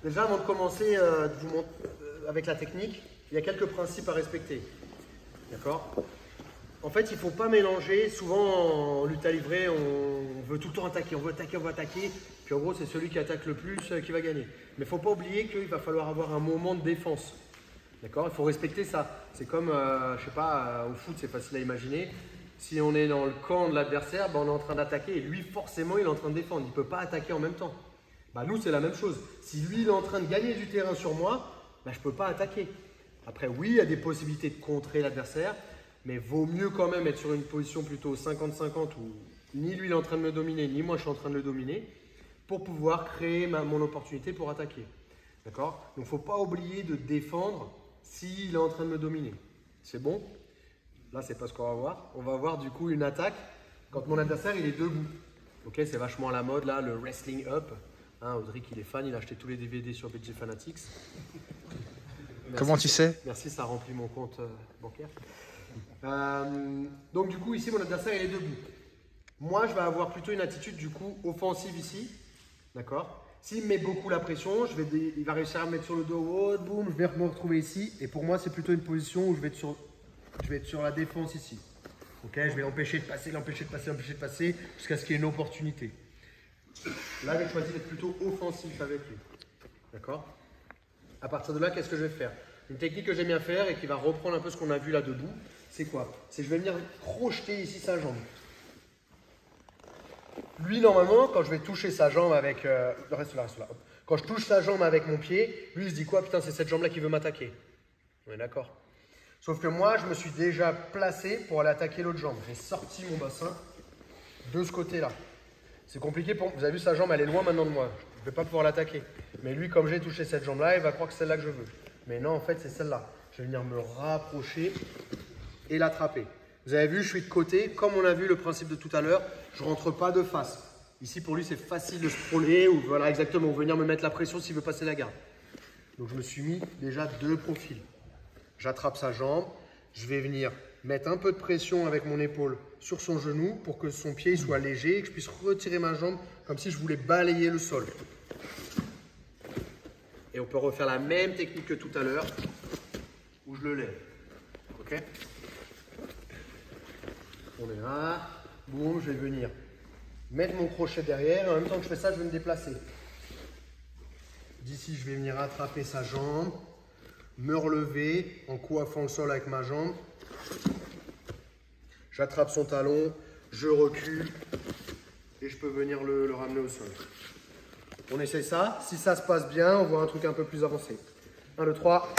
Déjà, avant de commencer avec la technique, il y a quelques principes à respecter. D'accord? En fait, il ne faut pas mélanger. Souvent, en lutte à livrer, on veut tout le temps attaquer. On veut attaquer, on veut attaquer. Puis en gros, c'est celui qui attaque le plus qui va gagner. Mais il ne faut pas oublier qu'il va falloir avoir un moment de défense. D'accord? Il faut respecter ça. C'est comme, je sais pas, au foot, c'est facile à imaginer. Si on est dans le camp de l'adversaire, ben on est en train d'attaquer et lui, forcément, il est en train de défendre. Il ne peut pas attaquer en même temps. Ben nous, c'est la même chose. Si lui, il est en train de gagner du terrain sur moi, ben je ne peux pas attaquer. Après, oui, il y a des possibilités de contrer l'adversaire, mais vaut mieux quand même être sur une position plutôt 50-50 où ni lui, il est en train de me dominer, ni moi, je suis en train de le dominer, pour pouvoir créer mon opportunité pour attaquer. D'accord? Donc, il ne faut pas oublier de défendre s'il est en train de me dominer. C'est bon? Là, c'est pas ce qu'on va voir. On va voir du coup une attaque quand mon adversaire il est debout. Ok, c'est vachement à la mode là, le wrestling up. Hein, Audric, il est fan, il a acheté tous les DVD sur BG Fanatics. Merci, comment tu sais? Merci, ça remplit mon compte bancaire. Donc du coup, ici, mon adversaire il est debout. Moi, je vais avoir plutôt une attitude du coup offensive ici. D'accord? S'il me met beaucoup la pression, il va réussir à me mettre sur le dos, oh, boum, je vais me retrouver ici. Et pour moi, c'est plutôt une position où je vais être sur la défense ici. Ok, je vais l'empêcher de passer, l'empêcher de passer, l'empêcher de passer, jusqu'à ce qu'il y ait une opportunité. Là, j'ai choisi d'être plutôt offensif avec lui. D'accord? À partir de là, qu'est-ce que je vais faire? Une technique que j'aime bien faire et qui va reprendre un peu ce qu'on a vu là debout, c'est quoi? C'est que je vais venir crocheter ici sa jambe. Lui, normalement, quand je vais toucher sa jambe avec... reste là. Quand je touche sa jambe avec mon pied, lui, il se dit quoi? Putain, c'est cette jambe-là qui veut m'attaquer. On est d'accord? Sauf que moi, je me suis déjà placé pour aller attaquer l'autre jambe. J'ai sorti mon bassin de ce côté-là. C'est compliqué pour... Vous avez vu, sa jambe, elle est loin maintenant de moi. Je ne vais pas pouvoir l'attaquer. Mais lui, comme j'ai touché cette jambe-là, il va croire que c'est celle-là que je veux. Mais non, en fait, c'est celle-là. Je vais venir me rapprocher et l'attraper. Vous avez vu, je suis de côté. Comme on a vu le principe de tout à l'heure, je ne rentre pas de face. Ici, pour lui, c'est facile de scroller ou voilà, exactement, ou venir me mettre la pression s'il veut passer la garde. Donc, je me suis mis déjà deux profils. J'attrape sa jambe, je vais venir mettre un peu de pression avec mon épaule sur son genou pour que son pied soit léger et que je puisse retirer ma jambe comme si je voulais balayer le sol. Et on peut refaire la même technique que tout à l'heure où je le lève. Ok? On est là, boum, je vais venir mettre mon crochet derrière et en même temps que je fais ça, je vais me déplacer. D'ici, je vais venir attraper sa jambe, me relever en coiffant le sol avec ma jambe. J'attrape son talon, je recule et je peux venir le ramener au sol. On essaie ça. Si ça se passe bien, on voit un truc un peu plus avancé. 1, 2, 3.